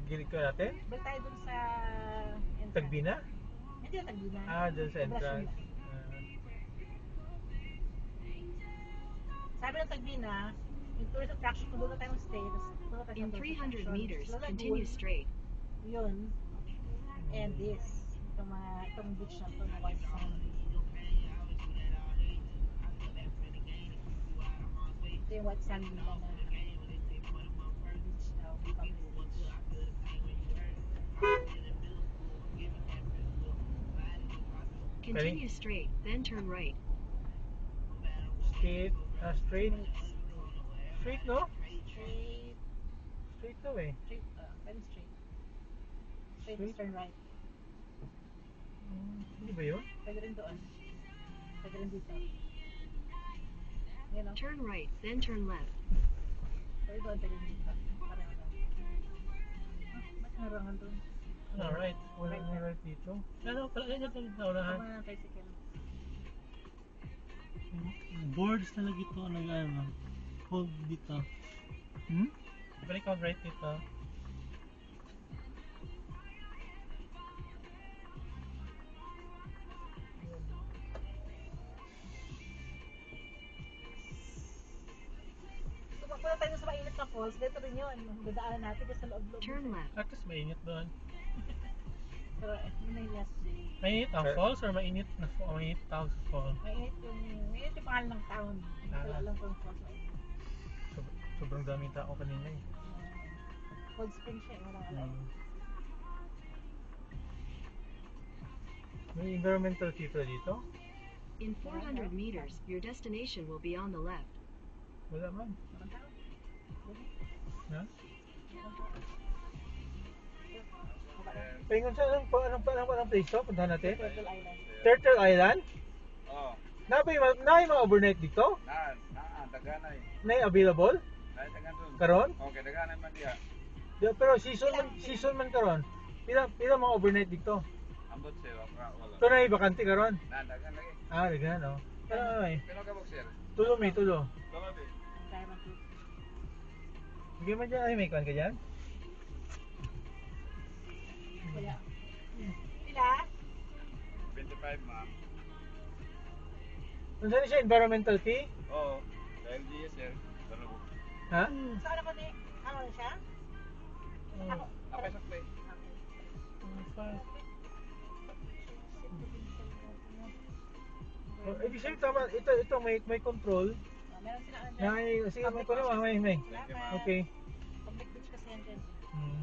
Gilid ko natin? Balik tayo dun sa entrance. Tagbina? Hindi yung Tagbina. Ah, dun sa Poblasyon entrance. lang. Sabi ng Tagbina, yung tourist attraction, kung doon na tayo mag-stay, tapos In 300 meters, continue straight. Yun. And this. Itong beach na ito na white sand. Ito yung white sand nila na beach daw. Public beach. Continue straight, then turn right. Straight, straight. Straight, no? Straight. Straight to eh. Straight. Very straight. Straight, Straight? turn right. Hindi ba yun? Pwede rin doon. Pwede rin dito. Yan o. Turn right, then turn left. Pwede doon, pwede rin dito. Pareho doon. Ba't narangan doon? Alright, wala na right dito. Ano, pala ganyan ito na unahan. Tama na tricycle. Boards talaga ito, nag-ano, hold dito. Balik out right dito. Tumakbo na tayo sa mainit na falls. Dito rin yun. Dadaanan natin kasi sa loob-loob. Turn left. At least mainit doon. Pero yun na yung last day. Mainit ang falls or mainit na mainit tao sa falls? Mainit yung pangalan ng town. Hindi ko alam kung falls na yun. Sobrang daming tao kanina eh. Cold spring siya eh. Walang alam. May environmental filter dito? In 400 meters, your destination will be on the left. Wala man. Walang tao. Ha? Walang tao. Paingon sa anong place to? Puntahan natin? Turtle Island. Turtle Island? Oo. Na yung mga overnight dito? Daganay. Na yung available? Dagan doon. Karon? Okay, daganay man diha. Pero season man karon. Pila mga overnight dito? Ambot sir, wala. Ito na yung bakante karon. Dagan lagi. Dagan no. Pero ay, Pino ka bok sir? tulo. Tulo di. Diamond Fruit. Hindi man dyan, ay may kuhan ka dyan? Wala. Pila? 25 ma'am. Saan siya? Environmental fee? Oo. Dahil diya sir. Pero Ha? So ano ba ni? Ano na siya? Ako. apay sakto eh. Ibig sabihin tama, ito may control. Meron sila ano dyan. Sige, may control, may. Salamat. Okay. Public beach kasi yan dyan. Hmm.